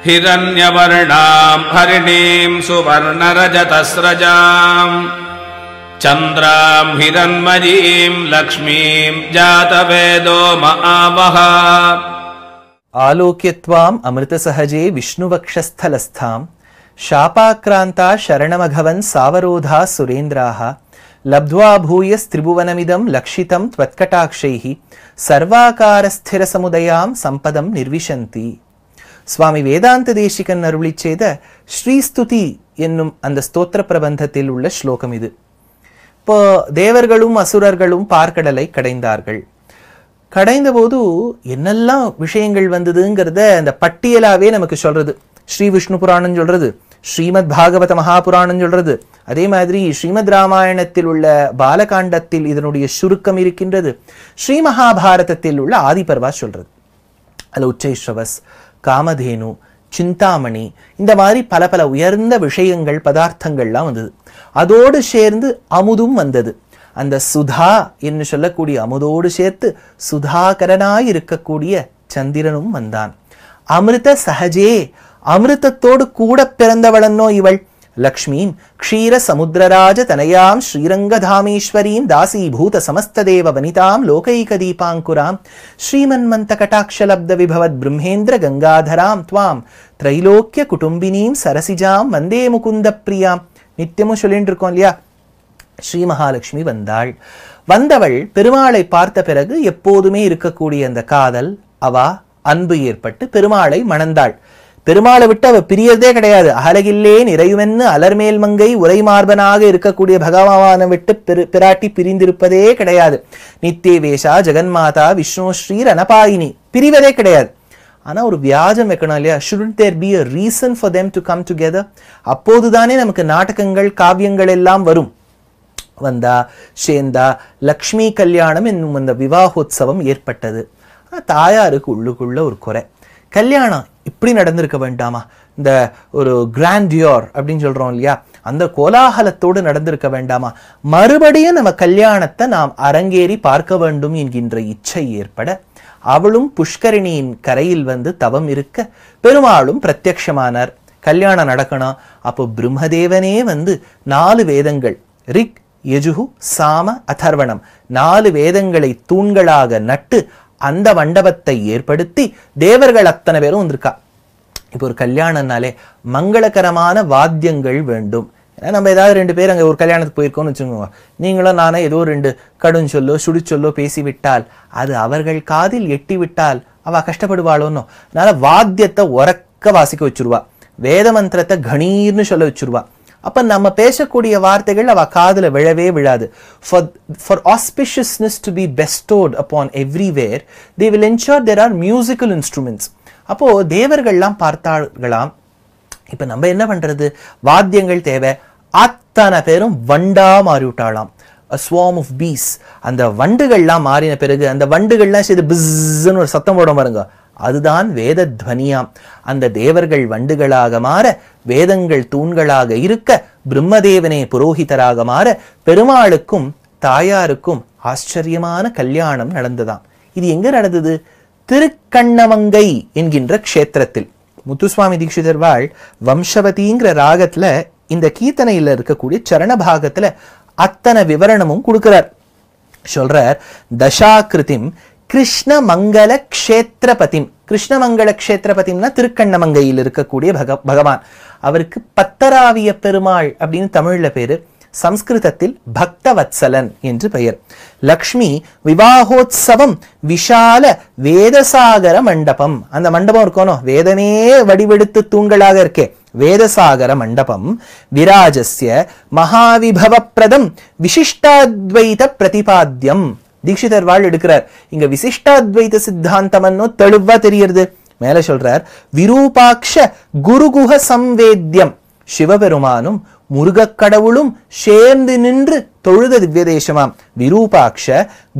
हिरण्यवर्णां हरिणीं सुवर्णरजतस्रजां चन्द्रां हिरण्मयीं लक्ष्मीं जातवेदो महावः आलोक्यत्वाम् अमृतसहजे विष्णुवक्षस्थलस्थां शापाक्रान्ता शरणमघवन् सावरोधा सुरेन्द्राः लब्ध्वा भूयस्त्रिभुवनमिदं लक्षितं त्वत्कटाक्षैः सर्वाकारस्थिरसमुदयां सम्पदं निर्विशन्ति. சுவாமி வேதாந்த தேசிகன் அருளி செய்த ஸ்ரீஸ்துதி என்னும் அந்த ஸ்தோத்திர பிரபந்தத்தில் உள்ள ஸ்லோகம் இது. இப்போ தேவர்களும் அசுரர்களும் பார்க்கடலை கடைந்தார்கள். கடைந்த போது என்னெல்லாம் விஷயங்கள் வந்ததுங்கிறத அந்த பட்டியலாவே நமக்கு சொல்றது. ஸ்ரீ விஷ்ணு புராணம் சொல்றது, ஸ்ரீமத் பாகவத மகாபுராணம் சொல்றது, அதே மாதிரி ஸ்ரீமத் ராமாயணத்தில் உள்ள பாலகாண்டத்தில் இதனுடைய சுருக்கம் இருக்கின்றது, ஸ்ரீ மகாபாரதத்தில் உள்ள ஆதிபர்வா சொல்றது. அதுல உச்சைஸ்ரவஸ், காமதேனு, சிந்தாமணி, இந்த மாதிரி பல பல உயர்ந்த விஷயங்கள் பதார்த்தங்கள்லாம் வந்தது. அதோடு சேர்ந்து அமுதும் வந்தது. அந்த சுதா என்று சொல்லக்கூடிய அமுதோடு சேர்த்து சுதாகரனாய் இருக்கக்கூடிய சந்திரனும் வந்தான். அமிர்த சஹஜே, அமிர்தத்தோடு கூட பிறந்தவளன்னோ இவள். லக்ஷ்மீம் க்ஷீர சமுத்திரராஜ தனயாம் ஸ்ரீரங்கதாமீஸ்வரீம் தாசீபூத சமஸ்ததேவ வனிதாம் லோகைக தீபாங்குராம் ஸ்ரீமன்மந்த கடாட்சலப்த விபவத் பிரம்மேந்திர கங்காதராம் துவாம் திரைலோக்கிய குடும்பினீம் சரசிஜாம் வந்தே முகுந்த பிரியாம். நித்தியமும் சொல்லிட்டு இருக்கோம் இல்லையா? ஸ்ரீ மகாலட்சுமி வந்தாள். வந்தவள் பெருமாளை பார்த்த பிறகு எப்போதுமே இருக்கக்கூடிய அந்த காதல், அவா அன்பு ஏற்பட்டு பெருமாளை மணந்தாள். பெருமாளை விட்டு அவ பிரியதே கிடையாது. அகலகில்லே நிறையுமென்னு அலர்மேல் மங்கை உரை மார்பனாக இருக்கக்கூடிய பகவானை விட்டு பிராட்டி பிரிந்திருப்பதே கிடையாது. நித்தியவேஷா ஜெகன்மாதா விஷ்ணு ஸ்ரீ ரணபாயினி, பிரிவதே கிடையாது. ஆனா ஒரு வியாஜம் வைக்கணும் இல்லையா? shouldn't there be a reason for them to come together? அப்போதுதானே நமக்கு நாடகங்கள் காவியங்கள் எல்லாம் வரும். வந்தா சேந்தா லக்ஷ்மி கல்யாணம் என்னும் அந்த விவாகோத்சவம் ஏற்பட்டது. தாயாருக்கு உள்ளுக்குள்ள ஒரு குறை, கல்யாணம் இப்படி நடந்திருக்க வேண்டாமா? இந்த ஒரு கிராண்டியோர் அப்படின்னு சொல்றோம் இல்லையா, அந்த கோலாகலத்தோடு நடந்திருக்க வேண்டாமா? மறுபடியும் நம்ம கல்யாணத்தை நாம் அரங்கேறி பார்க்க வேண்டும் என்கின்ற இச்சை ஏற்பட அவளும் புஷ்கரிணியின் கரையில் வந்து தவம் இருக்க பெருமாளும் பிரத்யக்ஷமானார். கல்யாணம் நடக்கணும். அப்போ பிரம்மதேவனே வந்து 4 வேதங்கள், ரிக் யஜுகு சாம அதர்வணம், 4 வேதங்களை தூண்களாக நட்டு அந்த மண்டபத்தை ஏற்படுத்தி தேவர்கள் அத்தனை பேரும் வந்திருக்கா. இப்போ ஒரு கல்யாணம்னாலே மங்களகரமான வாத்தியங்கள் வேண்டும். நம்ம ஏதாவது 2 பேர் அங்கே ஒரு கல்யாணத்துக்கு போயிருக்கோம்னு வச்சுக்கோங்க, நீங்களும் நானே ஏதோ 2 கடுஞ்சொல்லோ சுடிச்சொல்லோ பேசிவிட்டால், அது அவர்கள் காதில் எட்டி விட்டால் அவ கஷ்டப்படுவாளோன்னு. அதனால வாத்தியத்தை உறக்க வாசிக்க வச்சிருவா, வேத மந்திரத்தை கணீர்னு சொல்ல வச்சிருவா. அப்ப நம்ம பேசக்கூடிய வார்த்தைகள் அவ காதுல விழவே விழாது. For auspiciousness to be bestowed upon everywhere, they will ensure there are musical instruments. அப்போ தேவர்கள்லாம் பார்த்தார்களாம், இப்ப நம்ம என்ன பண்றது? வாத்தியங்கள் தேவை. அத்தனை பேரும் வண்டா மாறி விட்டாளாம். a swarm of bees. அந்த வண்டுகள்லாம் மாறின பிறகு அந்த வண்டுகள்லாம் சேர்ந்து பிஸ்ன்னு ஒரு சத்தம் போட பாருங்க, அதுதான் வேத துவனியாம். அந்த தேவர்கள் வண்டுகளாக மாற, வேதங்கள் தூண்களாக இருக்க, பிரம்மதேவனே புரோகிதராக மாற, பெருமாளுக்கும் தாயாருக்கும் ஆச்சரியமான கல்யாணம் நடந்ததாம். இது எங்க நடந்தது? திருக்கண்ணமங்கை என்கின்ற க்ஷேத்திரத்தில். முத்துசுவாமி தீட்சிதர் வாழ் வம்சவதிங்கிற ராகத்துல இந்த கீர்த்தனையில இருக்கக்கூடிய சரண பாகத்துல அத்தனை விவரணமும் கொடுக்கிறார். சொல்றார், தசாகிருதிம் கிருஷ்ணமங்கல க்ஷேத்திரபதிம். கிருஷ்ணமங்கல க்ஷேத்திரபதிம்னா திருக்கண்ணமங்கையில் இருக்கக்கூடிய பகவான். அவருக்கு பத்தராவிய பெருமாள் அப்படின்னு தமிழ்ல பேரு, சம்ஸ்கிருதத்தில் பக்தவத்சலன் என்று பெயர். லக்ஷ்மி விவாகோத்சவம் விஷால வேதசாகர மண்டபம். அந்த மண்டபம் இருக்கணும், வேதமே வடிவெடுத்து தூண்களாக இருக்கே, வேதசாகர மண்டபம். விராஜஸ்ய மகாவிபவ பிரதம் விசிஷ்டாத்வைத பிரதிபாத்தியம். தீட்சிதர் வாழ் எடுக்கிறார். இங்க விசிஷ்டாத்வைத சித்தாந்தம்னு தெளிவா தெரியுது. மேல சொல்றார், விரூபாக்ஷ குருகுஹ சம்வேத்யம். சிவபெருமானும் முருகக் கடவுளும் சேர்ந்து நின்று தொழுத திவ்ய தேசமாம். விரூபாக்ஷ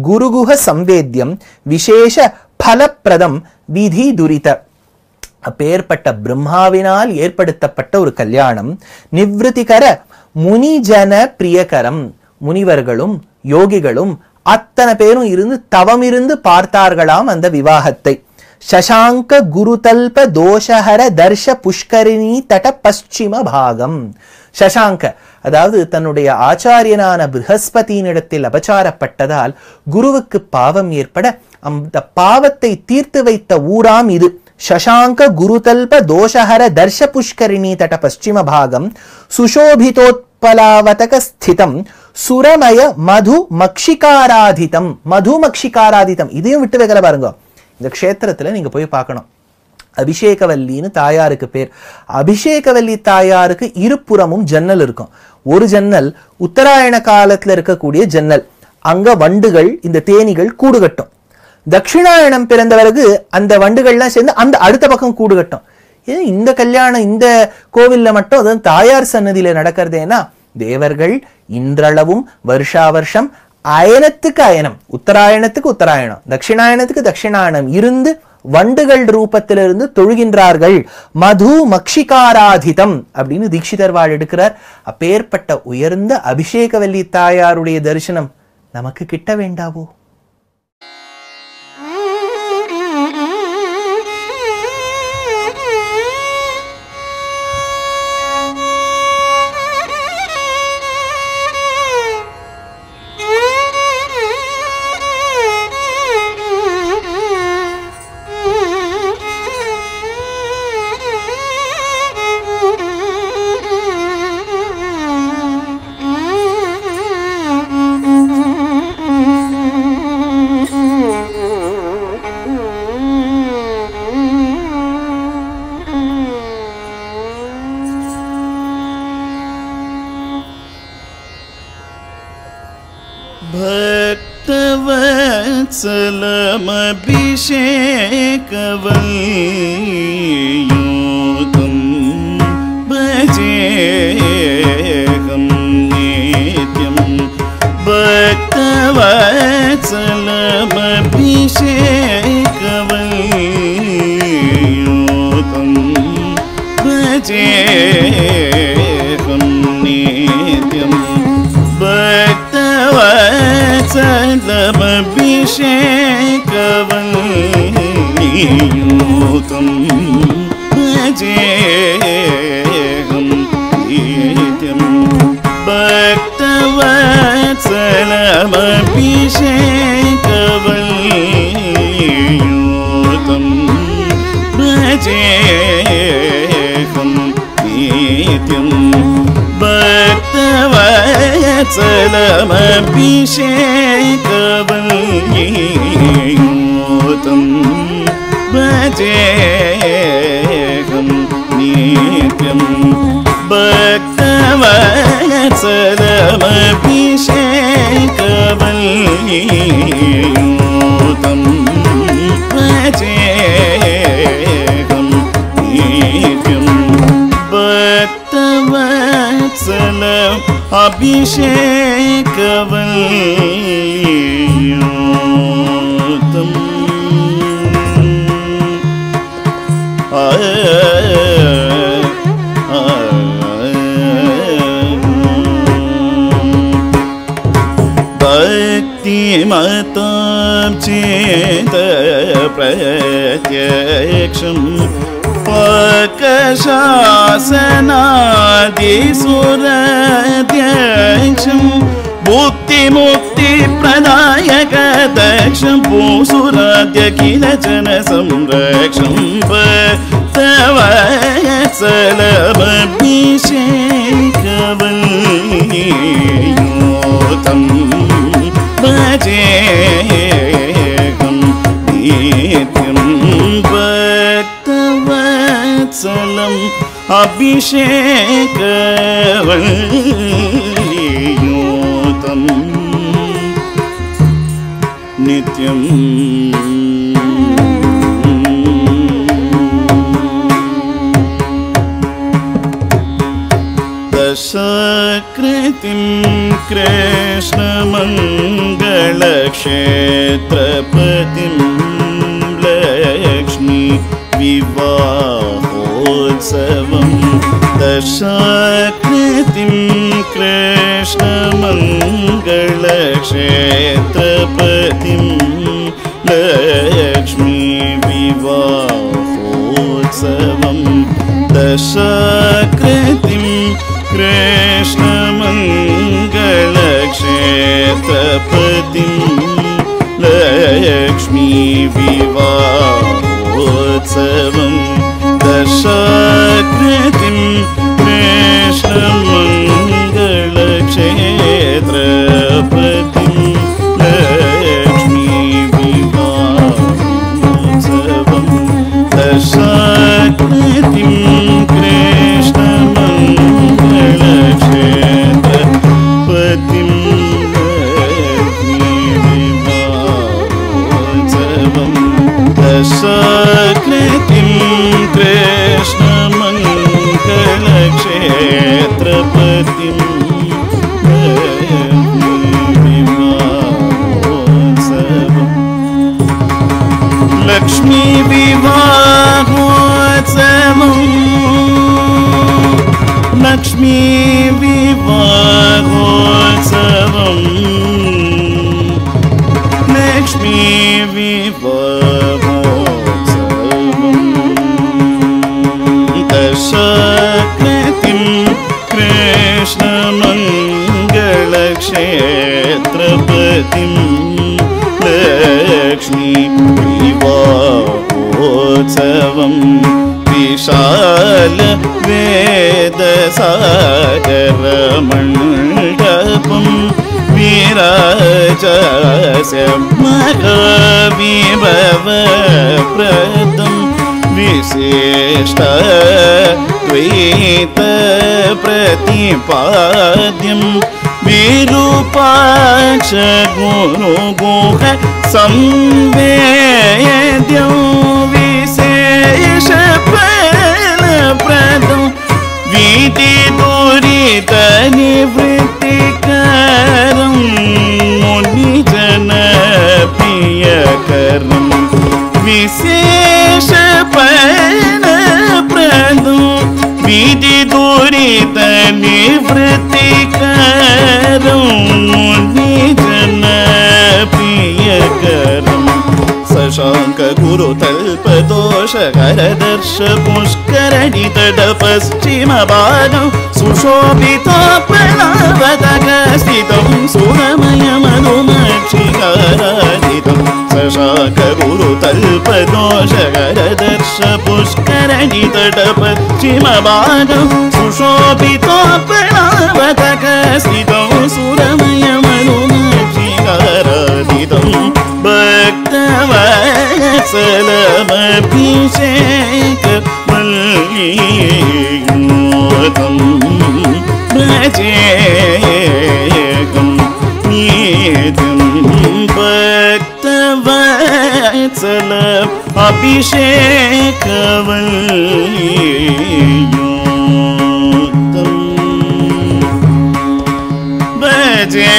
குருகுஹ சம்வேத்யம் விசேஷ பலப்பிரதம் விதி துரித. அப்பேற்பட்ட பிரம்மாவினால் ஏற்படுத்தப்பட்ட ஒரு கல்யாணம். நிவ்ருதிகர முனிஜன பிரியகரம். முனிவர்களும் யோகிகளும் அத்தனை பேரும் இருந்து தவம் இருந்து பார்த்தார்களாம் அந்த விவாகத்தை. சசாங்க குருதல்ப தோஷஹர தர்ஷ புஷ்கரிணி தட பশ্চিம பாகம். சசாங்க அதாவது தன்னுடைய ஆச்சாரியனான ப்ரஹஸ்பதியினிடத்தில் அபச்சாரப்பட்டதால் குருவுக்கு பாவம் ஏற்பட அந்த பாவத்தை தீர்த்து வைத்த ஊராம் இது. சசாங்க குருதல்ப தோஷஹர தர்ஷ புஷ்கரிணி தட பশ্চিம பாகம் சுஷோபிதோத்பலாவதக ஸ்திதம் சுரமய மது மக்ஷிகாராதிதம். மது மக்ஷிகாராதிதம் இதையும் விட்டு வைக்கல பாருங்க. இந்த க்ஷேத்திரத்துல நீங்க போய் பார்க்கணும். அபிஷேகவல்லின்னு தாயாருக்கு பேர். அபிஷேகவல்லி தாயாருக்கு இருபுறமும் ஜன்னல் இருக்கும். ஒரு ஜன்னல் உத்தராயண காலத்துல இருக்கக்கூடிய ஜன்னல். அங்க வண்டுகள் இந்த தேனீகள் கூடு கட்டும். தட்சிணாயணம் பிறந்த பிறகு அந்த வண்டுகள்லாம் சேர்ந்து அந்த அடுத்த பக்கம் கூடு கட்டும். இந்த கல்யாணம் இந்த கோவில்ல மட்டும் அதாவது தாயார் சன்னதியில நடக்கிறதேனா தேவர்கள் இன்றளவும் வருஷா வருஷம் அயனத்துக்கு அயனம், உத்தராயணத்துக்கு உத்தராயணம், தட்சிணாயணத்துக்கு தட்சிணாயணம் இருந்து வண்டுகள் ரூபத்திலிருந்து தொழுகின்றார்கள். மது மக்ஷிகாராதிதம் அப்படின்னு தீட்சிதர் வாழ் எடுக்கிறார். அப்பேற்பட்ட உயர்ந்த அபிஷேகவல்லி தாயாருடைய தரிசனம் நமக்கு கிட்ட வேண்டாவோ? भक्तवत्सलमभिषेकवल्योतं भजेऽहं नित्यं. भक्तवत्सलमभिषेकवल्योतं भजेऽहं नित्यं. भक्तवत्सलमभिषेकवल्योतं भजेऽहं नित्यं. भक्तवत्सलमभिषेकवल्योतं भजेऽहं नित्यं. भक्तवत्सलमभिषेकवल्योतं भजेऽहं नित्यं. भक्तवत्सलमभिषेकवल्योतं भजेऽहं नित्यं. अभिषेकवल्योतं भक्तिमतां चेत प्रत्यक्षं पकशासनादिसुरध्यक्षं मुक्तिप्रदायकदक्षं भूसुराद्यखिलजन संरक्षं. भक्तवत्सलमभिषेकवल्योतं भजेऽहं नित्यं. भक्तवत्सलम् अभिषेकवल्योतं नित्यं. दशाकृतिं कृष्णमङ्गलक्षेत्रपतिं लक्ष्मी विवाहोत्सवं. दशाकृतिं कृष्णमङ्गलक्षेत्रपतिं लक्ष्मी विवाहोत्सवं दशकृतिं कृष्णमङ्गलक्षेत्रपतिं लक्ष्मी विवाहोत्सवं दशकृतिं कृष्णमङ्गलक्षेत्रपतिं लक्ष्मी विवाहोत्सवं दशकृतिं कृष्णमङ्गलक्षेत्रपतिं लक्ष्मी विवाहोत्सवं दशकृतिं कृष्णमङ्गलक्षेत्रपतिं लक्ष्मी विवाहोत्सवं लक्ष्मी विवाहोत्सवं लक्ष्मी विवाहोत्सवं दशकृतिं कृष्णमङ्गलक्षेत्रपतिं लक्ष्मी विवाहोत्सवं विशाल वेदसागरमण्डपं विराजस्य महाविभवप्रदं विशिष्टद्वैतप्रतिपाद्यं विरूपाक्ष गुरुगुह संवेद्यं विशेषफलप्रदं विधिदुरितनिवृत्तिकरं मुनिजनप्रियकरं विशेषफलप्रदं विधिदुरितनिवृत्तिकरं मुनिजनप्रियकरं शशाङ्क गुरुतल्पदोषकरदर्श पुष्करणितट पश्चिमभागं सुशोभितोपलावतकस्थितं सुरमयमनुमक्षिकारादितं शशाङ्क गुरुतल्पदोषकरदर्श पुष्करणितट पश्चिमभागं सुशोभितोपलावतकस्थितं सुरमयमनुमक्षिकारादितं भक्तवत्सलमभिषेक मल्लियोतं भजेकं नीतिं भक्तवत्सल अभिषेक मल्लियोतं भजे